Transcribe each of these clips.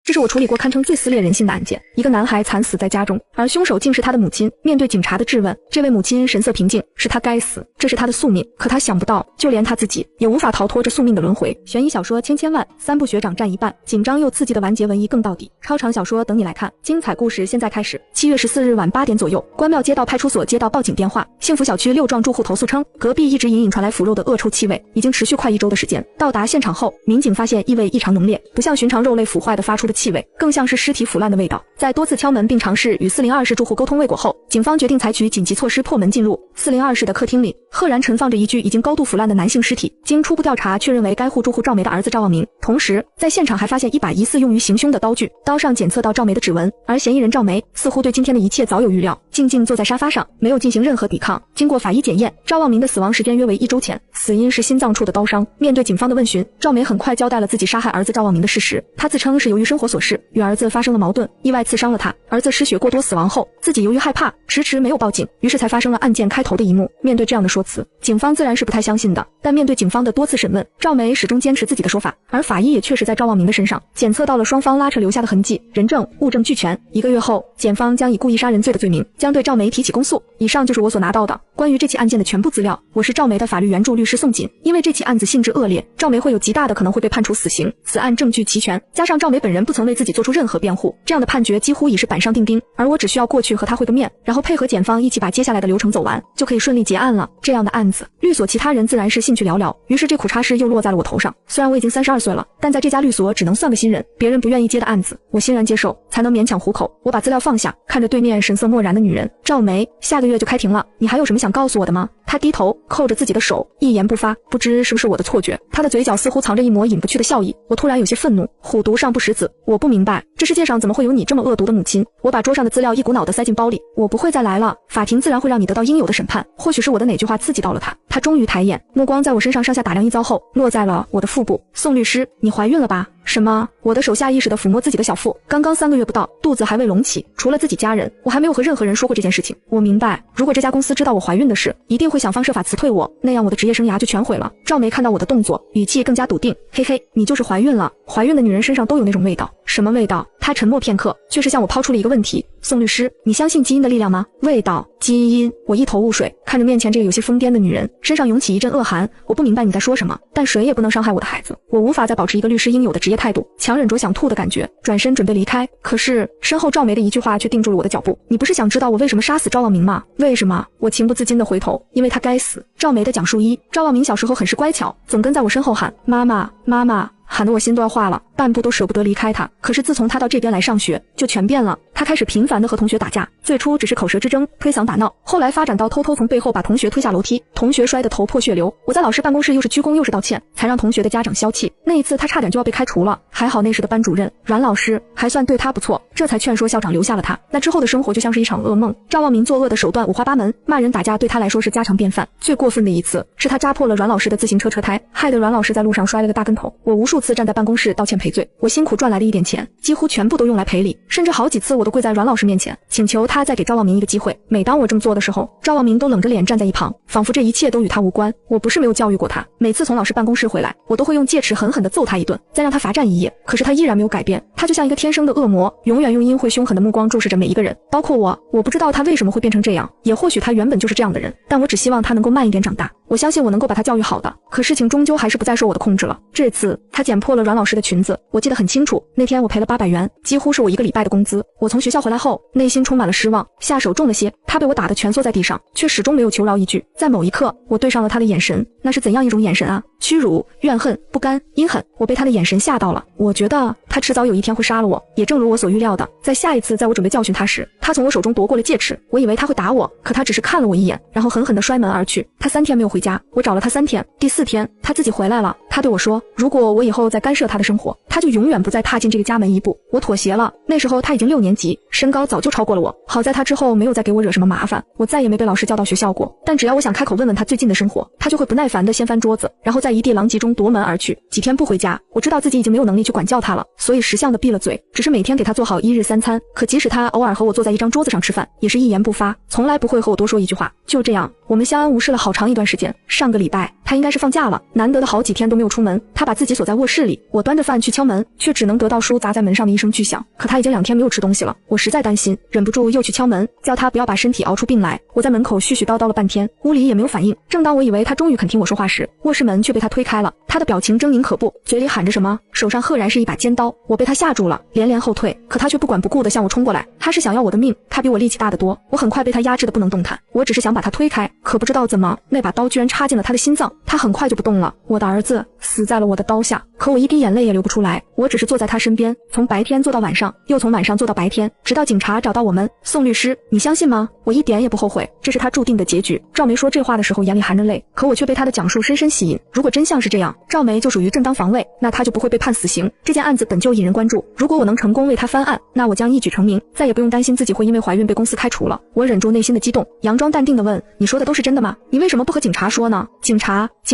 这是我处理过堪称最撕裂人心的案件，一个男孩惨死在家中，而凶手竟是他的母亲。面对警察的质问，这位母亲神色平静，是他该死，这是他的宿命。可他想不到，就连他自己也无法逃脱这宿命的轮回。悬疑小说千万，3部学长占一半，紧张又刺激的完结文艺更到底，超长小说等你来看，精彩故事现在开始。7月14日晚8点左右，关庙街道派出所接到报警电话，幸福小区6幢住户投诉称，隔壁一直隐隐传来腐肉的恶臭气味，已经持续快1周的时间。到达现场后，民警发现异味异常浓烈，不像寻常肉类腐坏的发出的气味，更像是尸体腐烂的味道。在多次敲门并尝试与402室住户沟通未果后，警方决定采取紧急措施破门进入。402室的客厅里，赫然陈放着一具已经高度腐烂的男性尸体，经初步调查确认为该户住户赵梅的儿子赵望明。同时，在现场还发现一把疑似用于行凶的刀具，刀上检测到赵梅的指纹，而嫌疑人赵梅似乎对今天的一切早有预料，静静坐在沙发上，没有进行任何抵抗。经过法医检验，赵望明的死亡时间约为1周前，死因是心脏处的刀伤。面对警方的问询，赵梅很快交代了自己杀害儿子赵望明的事实。他自称是由于生活琐事与儿子发生了矛盾，意外刺伤了他，儿子失血过多死亡后，自己由于害怕迟迟没有报警，于是才发生了案件开头的一幕。面对这样的说辞，警方自然是不太相信的，但面对警方的多次审问，赵梅始终坚持自己的说法，而法医也确实在赵望明的身上检测到了双方拉扯留下的痕迹，人证物证俱全。1个月后，检方将以故意杀人罪的罪名将对赵梅提起公诉。以上就是我所拿到的关于这起案件的全部资料。我是赵梅的法律援助律师宋锦。因为这起案子性质恶劣，赵梅会有极大的可能会被判处死刑。此案证据齐全，加上赵梅本人不曾为自己做出任何辩护，这样的判决几乎已是板上钉钉，而我只需要过去和他会个面，然后配合检方一起把接下来的流程走完，就可以顺利结案了。这样的案子，律所其他人自然是兴趣寥寥，于是这苦差事又落在了我头上。虽然我已经32岁了，但在这家律所只能算个新人，别人不愿意接的案子，我欣然接受，才能勉强糊口。我把资料放下，看着对面神色漠然的女人，赵梅，下个月就开庭了，你还有什么想告诉我的吗？她低头扣着自己的手，一言不发。不知是不是我的错觉，她的嘴角似乎藏着一抹隐不去的笑意。我突然有些愤怒，虎毒尚不食子，我不明白这世界上怎么会有你这么恶毒的母亲。我把桌上的资料一股脑地塞进包里，我不会再来了，法庭自然会让你得到应有的审判。或许是我的哪句话刺激到了他，他终于抬眼，目光在我身上上下打量一遭后，落在了我的腹部。宋律师，你怀孕了吧？什么？我的手下意识地抚摸自己的小腹，刚刚3个月不到，肚子还未隆起，除了自己家人，我还没有和任何人说过这件事情。我明白，如果这家公司知道我怀孕的事，一定会想方设法辞退我，那样我的职业生涯就全毁了。赵梅看到我的动作，语气更加笃定，嘿嘿，你就是怀孕了。怀孕的女人身上都有那种味道。什么味道？她沉默片刻，却是向我抛出了一个问题。宋律师，你相信基因的力量吗？味道，基因。我一头雾水，看着面前这个有些疯癫的女人，身上涌起一阵恶寒。我不明白你在说什么，但谁也不能伤害我的孩子。我无法再保持一个律师应有的职业态度，强忍着想吐的感觉，转身准备离开。可是身后赵梅的一句话却定住了我的脚步。你不是想知道我为什么杀死赵望明吗？为什么？我情不自禁地回头，因为他该死。赵梅的讲述1，赵望明小时候很是乖巧，总跟在我身后喊妈妈妈妈，喊得我心都要化了，半步都舍不得离开他。可是自从他到这边来上学，就全变了。他开始频繁地和同学打架，最初只是口舌之争，推搡打闹，后来发展到偷偷从背后把同学推下楼梯，同学摔得头破血流。我在老师办公室又是鞠躬又是道歉，才让同学的家长消气。那一次他差点就要被开除了，还好那时的班主任阮老师还算对他不错，这才劝说校长留下了他。那之后的生活就像是一场噩梦。赵望明作恶的手段五花八门，骂人打架对他来说是家常便饭。最过分的一次是他扎破了阮老师的自行车车胎，害得阮老师在路上摔了个大跟头。我无数次站在办公室道歉赔罪，我辛苦赚来的一点钱几乎全部都用来赔礼，甚至好几次我都跪在阮老师面前请求他再给赵望明一个机会。每当我这么做的时候，赵望明都冷着脸站在一旁，仿佛这一切都与他无关。我不是没有教育过他，每次从老师办公室回来，我都会用戒尺狠狠地揍他一顿，再让他罚站一夜。可是他依然没有改变，他就像一个天生的恶魔，永远用阴晦凶狠的目光注视着每一个人，包括我。我不知道他为什么会变成这样，也或许他原本就是这样的人，但我只希望他能够慢一点长大。我相信我能够把他教育好的，可事情终究还是不再受我的控制了。这次他剪破了阮老师的裙子，我记得很清楚，那天我赔了800元，几乎是我1个礼拜的工资。我从学校回来后，内心充满了失望，下手重了些。他被我打得蜷缩在地上，却始终没有求饶一句。在某一刻，我对上了他的眼神，那是怎样一种眼神啊？屈辱、怨恨、不甘、阴狠。我被他的眼神吓到了，我觉得他迟早有一天会杀了我。也正如我所预料的，在下一次在我准备教训他时，他从我手中夺过了戒尺。我以为他会打我，可他只是看了我一眼，然后狠狠地摔门而去。他3天没有回家，我找了他3天，第4天他自己回来了。他对我说，如果我以后再干涉他的生活，他就永远不再踏进这个家门一步。我妥协了。那时候他已经6年级，身高早就超过了我。好在他之后没有再给我惹什么麻烦，我再也没被老师叫到学校过。但只要我想开口问问他最近的生活，他就会不耐烦地掀翻桌子，然后在一地狼藉中夺门而去。几天不回家，我知道自己已经没有能力去管教他了，所以识相地闭了嘴，只是每天给他做好1日3餐。可即使他偶尔和我坐在一张桌子上吃饭，也是一言不发，从来不会和我多说一句话。就这样，我们相安无事了好长一段时间。上个礼拜，他应该是放假了，难得的好几天都没有出门。他把自己锁在卧室里，我端着饭去敲门，却只能得到书砸在门上的一声巨响。可他已经2天没有吃东西了，我实在担心，忍不住又去敲门，叫他不要把身体熬出病来。我在门口絮絮叨叨了半天，屋里也没有反应。正当我以为他终于肯听我说话时，卧室门却被他推开了。他的表情狰狞可怖，嘴里喊着什么，手上赫然是一把尖刀。我被他吓住了，连连后退，可他却不管不顾地向我冲过来。他是想要我的命，他比我力气大得多。我很快被他压制得不能动弹，我只是想把他推开，可不知道怎么，那把刀居然插进了他的心脏，他很快就不动了。我的儿子死在了我的刀下，可我一滴眼泪也流不出来。我只是坐在他身边，从白天坐到晚上，又从晚上坐到白天，直到警察找到我们。宋律师，你相信吗？我一点也不后悔，这是他注定的结局。赵梅说这话的时候眼里含着泪，可我却被他的讲述深深吸引。如果真相是这样，赵梅就属于正当防卫，那他就不会被判死刑。这件案子本就引人关注，如果我能成功为他翻案，那我将一举成名，再也不用担心自己会因为怀孕被公司开除了。我忍住内心的激动，佯装淡定地问，你说的都是真的吗？你为什么不和警察说呢？警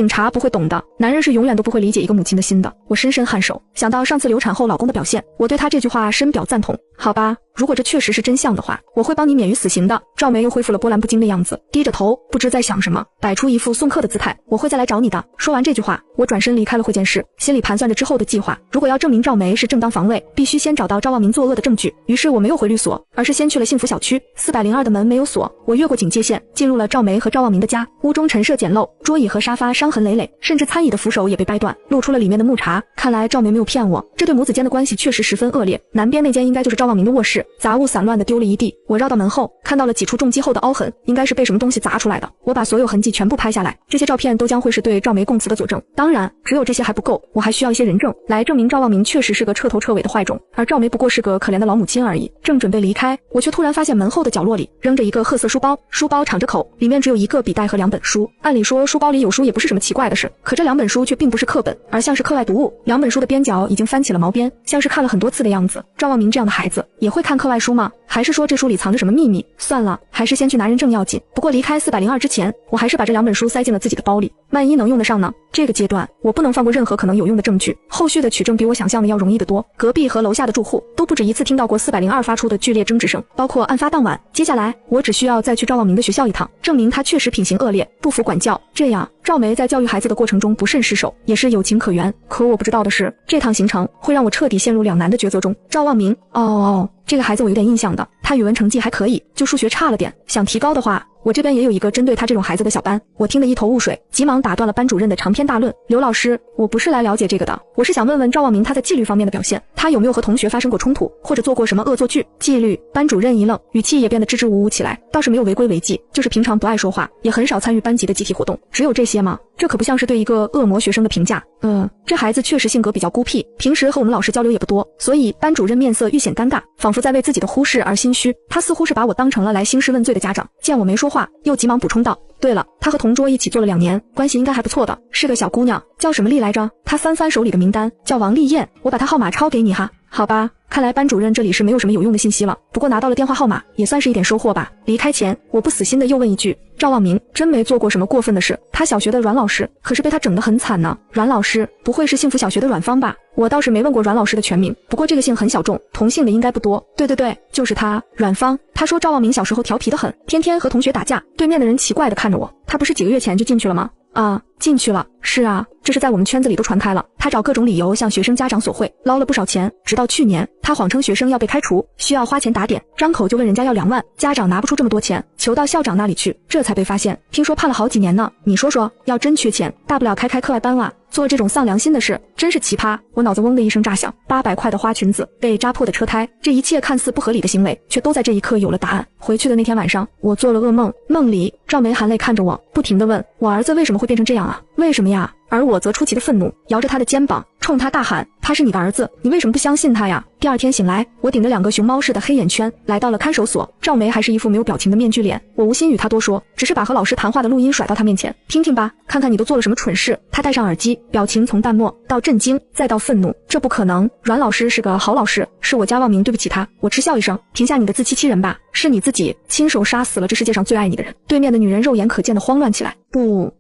察不会懂的，男人是永远都不会理解一个母亲的心的。我深深颔首，想到上次流产后老公的表现，我对他这句话深表赞同。好吧，如果这确实是真相的话，我会帮你免于死刑的。赵梅又恢复了波澜不惊的样子，低着头，不知在想什么，摆出一副送客的姿态。我会再来找你的。说完这句话，我转身离开了会见室，心里盘算着之后的计划。如果要证明赵梅是正当防卫，必须先找到赵望明作恶的证据。于是我没有回律所，而是先去了幸福小区。402的门没有锁，我越过警戒线，进入了赵梅和赵望明的家。屋中陈设简陋，桌椅和沙发伤痕累累，甚至餐椅的扶手也被掰断，露出了里面的木茬。看来赵梅没有骗我，这对母子间的关系确实十分恶劣。南边那间应该就是赵望明的卧室，杂物散乱的丢了一地。我绕到门后，看到了几处重击后的凹痕，应该是被什么东西砸出来的。我把所有痕迹全部拍下来，这些照片都将会是对赵梅供词的佐证。当然，只有这些还不够，我还需要一些人证来证明赵望明确实是个彻头彻尾的坏种，而赵梅不过是个可怜的老母亲而已。正准备离开，我却突然发现门后的角落里扔着一个褐色书包，书包敞着口，里面只有一个笔袋和2本书。按理说书包里有书也不是什么奇怪的事，可这2本书却并不是课本，而像是课外读物。2本书的边角已经翻起了毛边，像是看了很多次的样子。赵望明这样的孩子也会看课外书吗？还是说这书里藏着什么秘密？算了，还是先去拿人证要紧。不过离开402之前，我还是把这2本书塞进了自己的包里，万一能用得上呢？这个阶段我不能放过任何可能有用的证据，后续的取证比我想象的要容易得多。隔壁和楼下的住户都不止一次听到过402发出的剧烈争执声，包括案发当晚。接下来我只需要再去赵望明的学校一趟，证明他确实品行恶劣，不服管教，这样赵梅在教育孩子的过程中不慎失手，也是有情可原。可我不知道的是，这趟行程会让我彻底陷入两难的抉择中。赵望明，这个孩子我有点印象的，他语文成绩还可以，就数学差了点，想提高的话，我这边也有一个针对他这种孩子的小班。我听得一头雾水，急忙打断了班主任的长篇大论。刘老师，我不是来了解这个的，我是想问问赵望明他在纪律方面的表现，他有没有和同学发生过冲突，或者做过什么恶作剧？纪律？班主任一愣，语气也变得支支吾吾起来，倒是没有违规违纪，就是平常不爱说话，也很少参与班级的集体活动，只有这些吗？这可不像是对一个恶魔学生的评价。这孩子确实性格比较孤僻，平时和我们老师交流也不多，所以班主任面色愈显尴尬，仿佛在为自己的忽视而心虚。他似乎是把我当成了来兴师问罪的家长，见我没说话，又急忙补充道，对了，他和同桌一起做了2年，关系应该还不错的，是个小姑娘，叫什么丽来着？他翻翻手里的名单，叫王丽燕，我把她号码抄给你哈。好吧，看来班主任这里是没有什么有用的信息了，不过拿到了电话号码也算是一点收获吧。离开前，我不死心的又问一句，赵望明真没做过什么过分的事，他小学的阮老师可是被他整得很惨呢。阮老师不会是幸福小学的阮芳吧？我倒是没问过阮老师的全名，不过这个姓很小众，同姓的应该不多。对，就是他，阮芳。他说赵望明小时候调皮得很，天天和同学打架，对面的人奇怪地看着我，他不是几个月前就进去了吗？进去了。是啊，这是在我们圈子里都传开了。他找各种理由向学生家长索贿，捞了不少钱，直到去年，他谎称学生要被开除，需要花钱打点，张口就问人家要2万，家长拿不出这么多钱，求到校长那里去，这才被发现。听说判了好几年呢。你说说，要真缺钱，大不了开课外班啊。做这种丧良心的事，真是奇葩。我脑子嗡的一声炸响，800块的花裙子，被扎破的车胎，这一切看似不合理的行为，却都在这一刻有了答案。回去的那天晚上，我做了噩梦，梦里赵梅含泪看着我，不停地问我儿子为什么会变成这样啊？为什么呀？而我则出奇的愤怒，摇着他的肩膀，冲他大喊，他是你的儿子，你为什么不相信他呀？第二天醒来，我顶着2个熊猫似的黑眼圈来到了看守所，赵梅还是一副没有表情的面具脸。我无心与他多说，只是把和老师谈话的录音甩到他面前，听听吧，看看你都做了什么蠢事。他戴上耳机，表情从淡漠到震惊再到愤怒。这不可能，阮老师是个好老师，是我家望明对不起他。我嗤笑一声，停下你的自欺欺人吧，是你自己亲手杀死了这世界上最爱你的人。对面的女人肉眼可见的慌乱起来，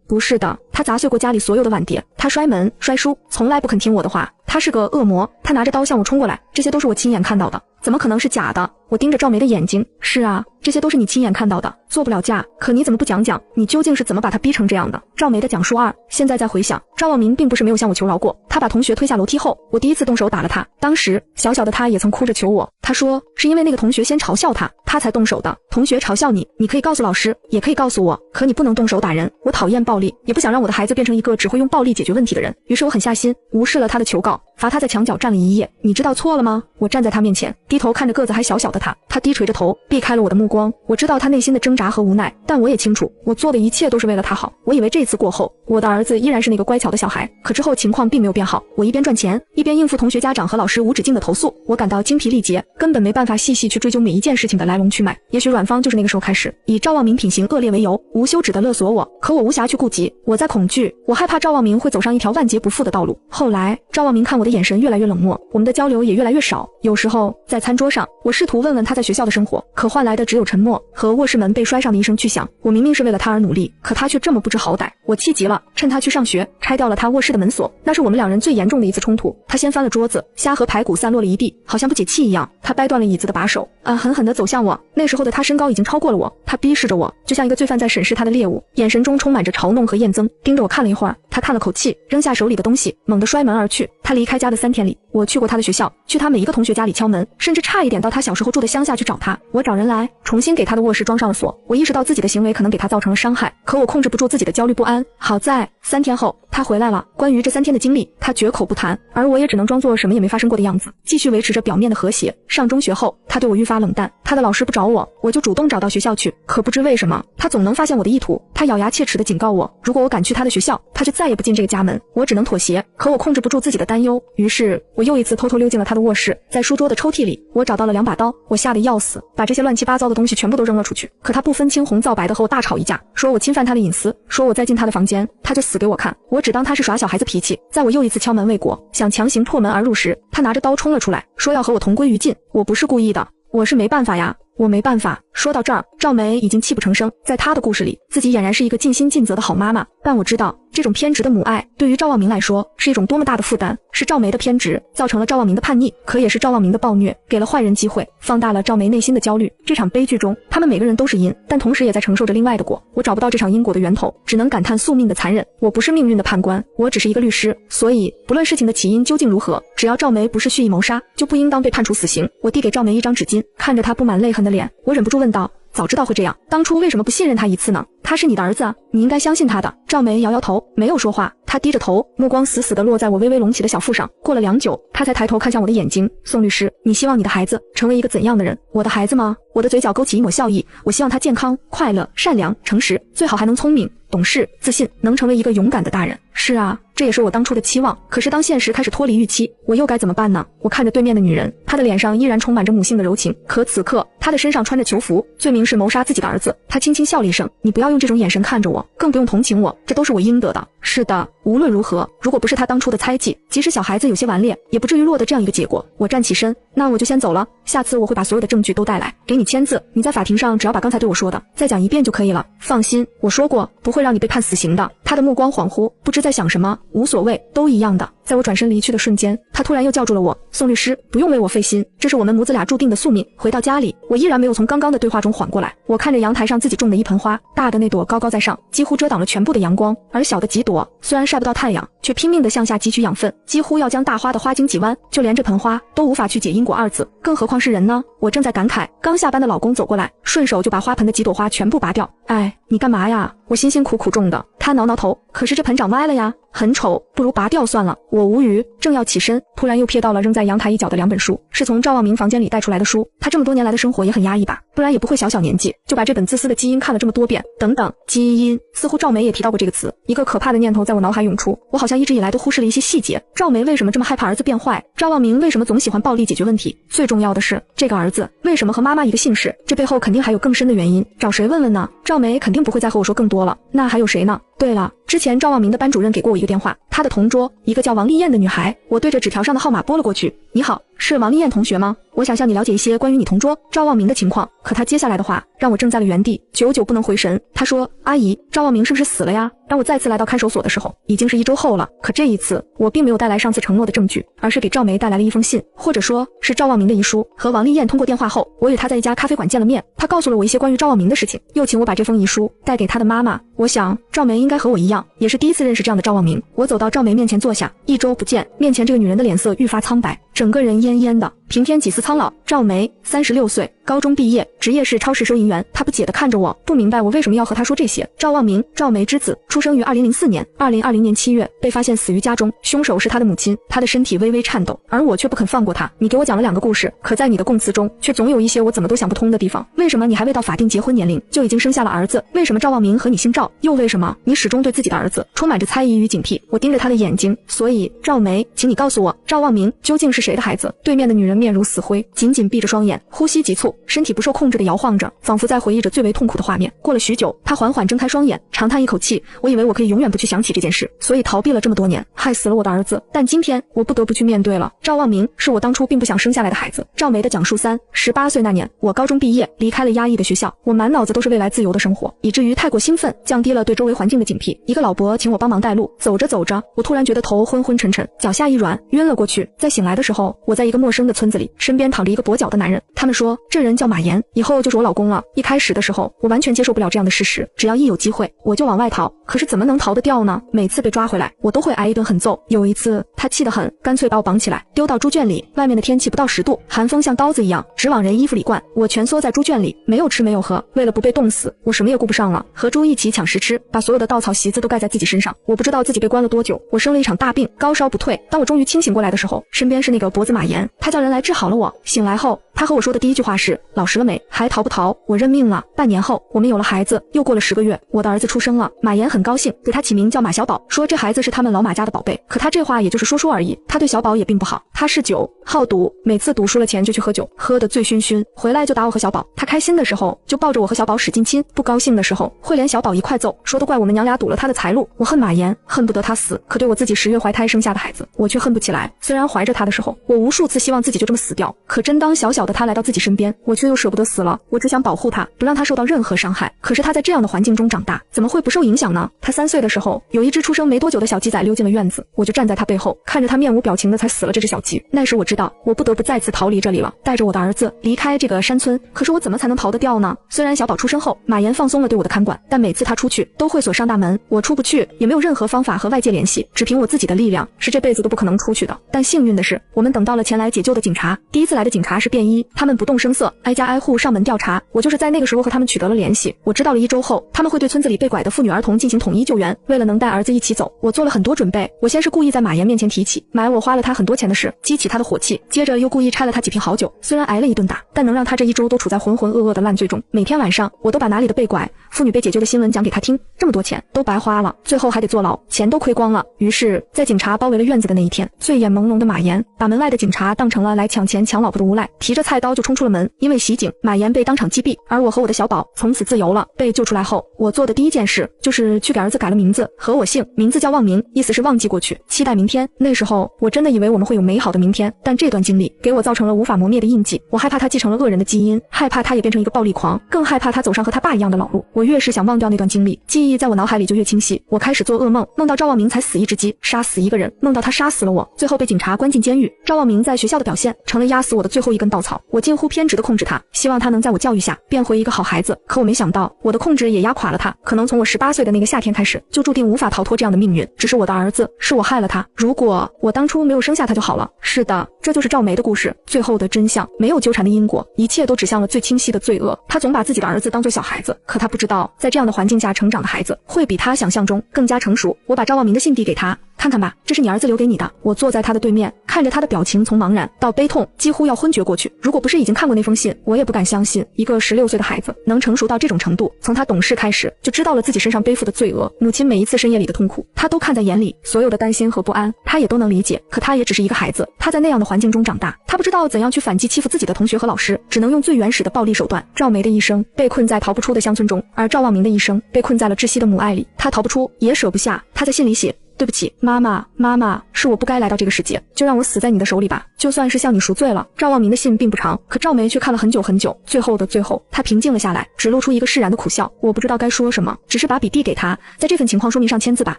不是的，他砸碎过家里所有的碗碟，他摔门摔书，从来不肯听我的话，他是个恶魔，他拿着刀向我冲过来，这些都是我亲眼看到的，怎么可能是假的？我盯着赵梅的眼睛，是啊，这些都是你亲眼看到的，做不了假，可你怎么不讲讲，你究竟是怎么把他逼成这样的？赵梅的讲述2，现在再回想，赵望明并不是没有向我求饶过，他把同学推下楼梯后，我第一次动手打了他，当时小小的他也曾哭着求我，他说是因为那个同学先嘲笑他，他才动手的。同学嘲笑你，你可以告诉老师，也可以告诉我，可你不能动手打人。我讨厌暴力，也不想让我的孩子变成一个只会用暴力解决问题的人。于是我狠下心，无视了他的求告，罚他在墙角站了一夜。你知道错了吗？我站在他面前，低头看着个子还小小的他，他低垂着头，避开了我的目光。我知道他内心的挣扎和无奈，但我也清楚，我做的一切都是为了他好。我以为这次过后，我的儿子依然是那个乖巧的小孩，可之后情况并没有变好。我一边赚钱，一边应付同学家长和老师无止境的投诉，我感到精疲力竭，根本没办法细细去追究每一件事情的来龙去脉。也许阮芳就是那个时候开始，以赵望明品行恶劣为由，无休止的勒索我，可我无暇去顾及，我在恐惧，我害怕赵望明会走上一条万劫不复的道路。后来，赵望明看我的眼神越来越冷漠，我们的交流也越来越少。有时候在餐桌上，我试图问问他在学校的生活，可换来的只有沉默和卧室门被摔上的一声巨响。我明明是为了他而努力，可他却这么不知好歹。我气急了，趁他去上学，拆掉了他卧室的门锁。那是我们两人最严重的一次冲突。他先翻了桌子，虾和排骨散落了一地，好像不解气一样。他掰断了椅子的把手，狠狠地走向我。那时候的他身高已经超过了我，他逼视着我，就像一个罪犯在审视他的猎物，眼神中充满着嘲弄和厌憎，盯着我看了一会儿。他叹了口气，扔下手里的东西，猛地摔门而去。他离开家的3天里，我去过他的学校，去他每一个同学家里敲门，甚至差一点到他小时候住的乡下去找他。我找人来，重新给他的卧室装上了锁。我意识到自己的行为可能给他造成了伤害，可我控制不住自己的焦虑不安。好在3天后，他回来了。关于这3天的经历，他绝口不谈，而我也只能装作什么也没发生过的样子，继续维持着表面的和谐。上中学后，他对我愈发冷淡，他的老师不找我，我就主动找到学校去。可不知为什么，他总能发现我的意图。他咬牙切齿地警告我，如果我敢去他的学校，他就再也不进这个家门。我只能妥协，可我控制不住自己的担忧，于是我又一次偷偷溜进了他的卧室。在书桌的抽屉里，我找到了2把刀，我吓得要死，把这些乱七八糟的东西全部都扔了出去。可他不分青红皂白的和我大吵一架，说我侵犯他的隐私，说我再进他的房间，他就死给我看。我只当他是耍小孩子脾气。在我又一次敲门未果，想强行破门而入时，他拿着刀冲了出来，说要和我同归于尽。我不是故意的，我是没办法呀，我没办法。说到这儿，赵梅已经泣不成声。在她的故事里，自己俨然是一个尽心尽责的好妈妈，但我知道这种偏执的母爱对于赵望明来说是一种多么大的负担。是赵梅的偏执造成了赵望明的叛逆，可也是赵望明的暴虐给了坏人机会，放大了赵梅内心的焦虑。这场悲剧中，他们每个人都是因，但同时也在承受着另外的果。我找不到这场因果的源头，只能感叹宿命的残忍。我不是命运的判官，我只是一个律师，所以不论事情的起因究竟如何，只要赵梅不是蓄意谋杀，就不应当被判处死刑。我递给赵梅一张纸巾，看着她布满泪痕的脸，我忍不住问道，早知道会这样，当初为什么不信任他一次呢？他是你的儿子啊，你应该相信他的。赵梅摇摇头，没有说话。他低着头，目光死死地落在我微微隆起的小腹上。过了良久，他才抬头看向我的眼睛。宋律师，你希望你的孩子成为一个怎样的人？我的孩子吗？我的嘴角勾起一抹笑意。我希望他健康、快乐、善良、诚实，最好还能聪明、懂事、自信，能成为一个勇敢的大人。是啊，这也是我当初的期望。可是当现实开始脱离预期，我又该怎么办呢？我看着对面的女人，她的脸上依然充满着母性的柔情，可此刻她的身上穿着囚服，罪名是谋杀自己的儿子。她轻轻笑了一声，你不要用这种眼神看着我，更不用同情我，这都是我应得的。是的，无论如何，如果不是他当初的猜忌，即使小孩子有些顽劣，也不至于落得这样一个结果。我站起身，那我就先走了，下次我会把所有的证据都带来，给你签字。你在法庭上只要把刚才对我说的再讲一遍就可以了。放心，我说过不会让你被判死刑的。他的目光恍惚，不知在想什么，无所谓，都一样的。在我转身离去的瞬间，他突然又叫住了我，宋律师，不用为我费心，这是我们母子俩注定的宿命。回到家里，我依然没有从刚刚的对话中缓过来。我看着阳台上自己种的一盆花，大的那朵高高在上，几乎遮挡了全部的阳光，而小的几朵虽然晒不到太阳，却拼命地向下汲取养分，几乎要将大花的花茎挤弯。就连这盆花都无法去解因果二字，更何况是人呢？我正在感慨，刚下班的老公走过来，顺手就把花盆的几朵花全部拔掉。哎，你干嘛呀？我辛辛苦苦种的。他挠挠头，可是这盆长歪了呀，很丑，不如拔掉算了。我无语，正要起身，突然又瞥到了扔在阳台一角的2本书，是从赵望明房间里带出来的书。他这么多年来的生活也很压抑吧，不然也不会小小年纪就把这本自私的基因看了这么多遍。等等，基因，似乎赵梅也提到过这个词。一个可怕的念头在我脑海涌出，我好像一直以来都忽视了一些细节。赵梅为什么这么害怕儿子变坏？赵望明为什么总喜欢暴力解决问题？最重要的是，这个儿子为什么和妈妈一个姓氏？这背后肯定还有更深的原因，找谁问问呢？赵梅肯定不会再和我说更多了，那还有谁呢？对了，之前赵望明的班主任给过我一个电话，他的同桌一个叫王丽燕的女孩，我对着纸条上的号码拨了过去。你好，是王丽燕同学吗？我想向你了解一些关于你同桌赵望明的情况。可他接下来的话让我怔在了原地，久久不能回神。他说，阿姨，赵望明是不是死了呀？当我再次来到看守所的时候，已经是1周后了。可这一次我并没有带来上次承诺的证据，而是给赵梅带来了一封信，或者说是赵望明的遗书。和王丽燕通过电话后，我与她在一家咖啡馆见了面，她告诉了我一些关于赵望明的事情，又请我把这封遗书带给她的妈妈。我想赵梅应该和我一样，也是第一次认识这样的赵望明。我走到赵梅面前坐下，1周不见，面前这个女人的脸色愈发苍白，整个人恹恹的，平添几丝苍老。赵梅36岁，高中毕业，职业是超市收银员。她不解地看着我，不明白我为什么要和她说这些。赵望明，赵梅之子，出生于2004年，2020年7月被发现死于家中，凶手是他的母亲，他的身体微微颤抖，而我却不肯放过他。你给我讲了2个故事，可在你的供词中却总有一些我怎么都想不通的地方。为什么你还未到法定结婚年龄就已经生下了儿子？为什么赵望明和你姓赵？又为什么你始终对自己的儿子充满着猜疑与警惕？我盯着他的眼睛，所以赵梅，请你告诉我，赵望明究竟是谁的孩子？对面的女人面如死灰，紧紧闭着双眼，呼吸急促，身体不受控制地摇晃着，仿佛在回忆着最为痛苦的画面。过了许久，她缓缓睁开双眼，长叹一口气，我以为我可以永远不去想起这件事，所以逃避了这么多年，害死了我的儿子。但今天我不得不去面对了。赵望明是我当初并不想生下来的孩子。赵梅的讲述3， 18岁那年，我高中毕业，离开了压抑的学校，我满脑子都是未来自由的生活，以至于太过兴奋，降低了对周围环境的警惕。一个老伯请我帮忙带路，走着走着，我突然觉得头昏昏沉沉，脚下一软，晕了过去。在醒来的时候，我在一个陌生的村子里，身边躺着一个跛脚的男人。他们说这人叫马岩，以后就是我老公了。一开始的时候，我完全接受不了这样的事实，只要一有机会，我就往外逃。可是怎么能逃得掉呢？每次被抓回来，我都会挨一顿狠揍。有一次，他气得很，干脆把我绑起来，丢到猪圈里。外面的天气不到10度，寒风像刀子一样，直往人衣服里灌。我蜷缩在猪圈里，没有吃没有喝，为了不被冻死，我什么也顾不上了，和猪一起抢食吃，把所有的稻草席子都盖在自己身上。我不知道自己被关了多久，我生了一场大病，高烧不退。当我终于清醒过来的时候，身边是那个脖子马岩，他叫人来治好了我。醒来后，他和我说的第一句话是：老实了没？还逃不逃？我认命了。半年后，我们有了孩子，又过了10个月，我的儿子出生了。马岩很高兴，给他起名叫马小宝，说这孩子是他们老马家的宝贝。可他这话也就是说说而已，他对小宝也并不好。他嗜酒好赌，每次赌输了钱就去喝酒，喝得醉醺醺，回来就打我和小宝。他开心的时候就抱着我和小宝使劲亲，不高兴的时候会连小宝一块揍，说都怪我们娘俩赌了他的财路。我恨马岩，恨不得他死，可对我自己10月怀胎生下的孩子，我却恨不起来。虽然怀着他的时候，我无数次希望自己就这么死掉，可真当小小的他来到自己身边，我却又舍不得死了。我只想保护他，不让他受到任何伤害。可是他在这样的环境中长大，怎么会不受影响呢？他3岁的时候，有一只出生没多久的小鸡仔溜进了院子，我就站在他背后，看着他面无表情的才死了这只小鸡。那时我知道，我不得不再次逃离这里了，带着我的儿子离开这个山村。可是我怎么才能逃得掉呢？虽然小宝出生后，马岩放松了对我的看管，但每次他出去都会锁上大门，我出不去，也没有任何方法和外界联系，只凭我自己的力量，是这辈子都不可能出去的。但幸运的是，我们等到了前来解救的警察。第一次来的警察是便衣，他们不动声色，挨家挨户上门调查。我就是在那个时候和他们取得了联系。我知道了1周后，他们会对村子里被拐的妇女儿童进行统一救援。为了能带儿子一起走，我做了很多准备。我先是故意在马岩面前提起买我花了他很多钱的事，激起他的火气，接着又故意拆了他几瓶好酒。虽然挨了一顿打，但能让他这1周都处在浑浑噩噩的烂醉中。每天晚上，我都把哪里的被拐、妇女被解救的新闻讲给他听。这么多钱都白花了，最后还得坐牢，钱都亏光了。于是，在警察包围了院子的那一天，醉眼朦胧的马岩把门外的警察当成了来抢钱抢老婆的无赖，提着菜刀就冲出了门。因为袭警，马岩被当场击毙，而我和我的小宝从此自由了。被救出来后，我做的第一件事就是去给儿子改了名字，和我姓，名字叫望明，意思是忘记过去，期待明天。那时候我真的以为我们会有美好的明天，但这段经历给我造成了无法磨灭的印记。我害怕他继承了恶人的基因，害怕他也变成一个暴力狂，更害怕他走上和他爸一样的老路。我越是想忘掉那段经历，记忆在我脑海里就越清晰。我开始做噩梦，梦到赵望明才死1只鸡，杀死1个人，梦到他杀死了我，最后被警察关进监狱。赵望明在学校的表现成了压死我的最后一根稻草。我近乎偏执地控制他，希望他能在我教育下变回一个好孩子。可我没想到，我的控制也压垮了他。可能从我18岁的那个夏天开始，就注定无法逃脱这样的命运。只是我的儿子，是我害了他。如果我当初没有生下他就好了。是的，这就是赵梅的故事，最后的真相，没有纠缠的因果，一切都指向了最清晰的罪恶。他总把自己的儿子当作小孩子，可他不知道，在这样的环境下成长的孩子，会比他想象中更加成熟。我把赵望明的信递给他，看看吧，这是你儿子留给你的。我坐在他的对面，看着他的表情从茫然到悲痛，几乎要昏厥过去。如果不是已经看过那封信，我也不敢相信一个16岁的孩子能成熟到这种程度。从他懂事开始，就知道了自己身上背负的罪恶。母亲每一次深夜里的痛苦，他都看在眼里，所有的担心和不安，他也都能理解。可他也只是一个孩子，他在那样的环境中长大，他不知道怎样去反击欺负自己的同学和老师，只能用最原始的暴力手段。赵梅的一生被困在逃不出的乡村中，而赵望明的一生被困在了窒息的母爱里。他逃不出，也舍不下。他在信里写：对不起，妈妈，妈妈，是我不该来到这个世界，就让我死在你的手里吧。就就算是向你赎罪了。赵望民的信并不长，可赵梅却看了很久很久。最后的最后，她平静了下来，只露出一个释然的苦笑。我不知道该说什么，只是把笔递给他，在这份情况说明上签字吧。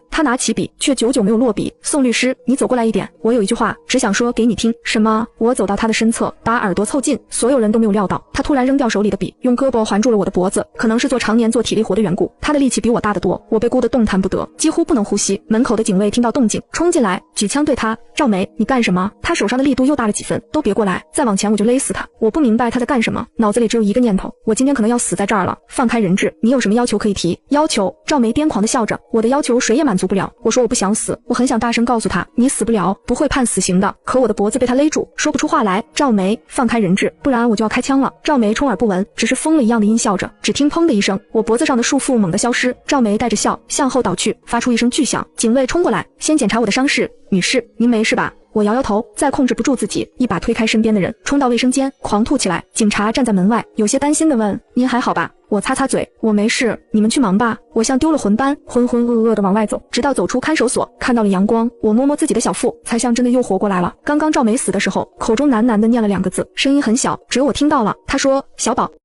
他拿起笔，却久久没有落笔。宋律师，你走过来一点，我有一句话，只想说给你听。什么？我走到他的身侧，把耳朵凑近。所有人都没有料到，他突然扔掉手里的笔，用胳膊环住了我的脖子。可能是常年做体力活的缘故，他的力气比我大得多。我被箍得动弹不得，几乎不能呼吸。门口的警卫听到动静，冲进来，举枪对他：赵梅，你干什么？他手上的力度又大了几分，都别过来，再往前我就勒死他。我不明白他在干什么，脑子里只有一个念头，我今天可能要死在这儿了。放开人质，你有什么要求可以提？要求？赵梅癫狂地笑着，我的要求谁也满足不了。我说我不想死，我很想大声告诉他，你死不了，不会判死刑的。可我的脖子被他勒住，说不出话来。赵梅，放开人质，不然我就要开枪了。赵梅充耳不闻，只是疯了一样的阴笑着。只听砰的一声，我脖子上的束缚猛地消失。赵梅带着笑向后倒去，发出一声巨响。警卫冲过来，先检查我的伤势。女士，您没事吧？我摇摇头，再控制不住自己，一把推开身边的人，冲到卫生间，狂吐起来。警察站在门外，有些担心地问：您还好吧？我擦擦嘴，我没事，你们去忙吧。我像丢了魂般，浑浑噩噩地往外走，直到走出看守所，看到了阳光。我摸摸自己的小腹，才像真的又活过来了。刚刚赵梅死的时候，口中喃喃地念了2个字，声音很小，只有我听到了。她说：小宝。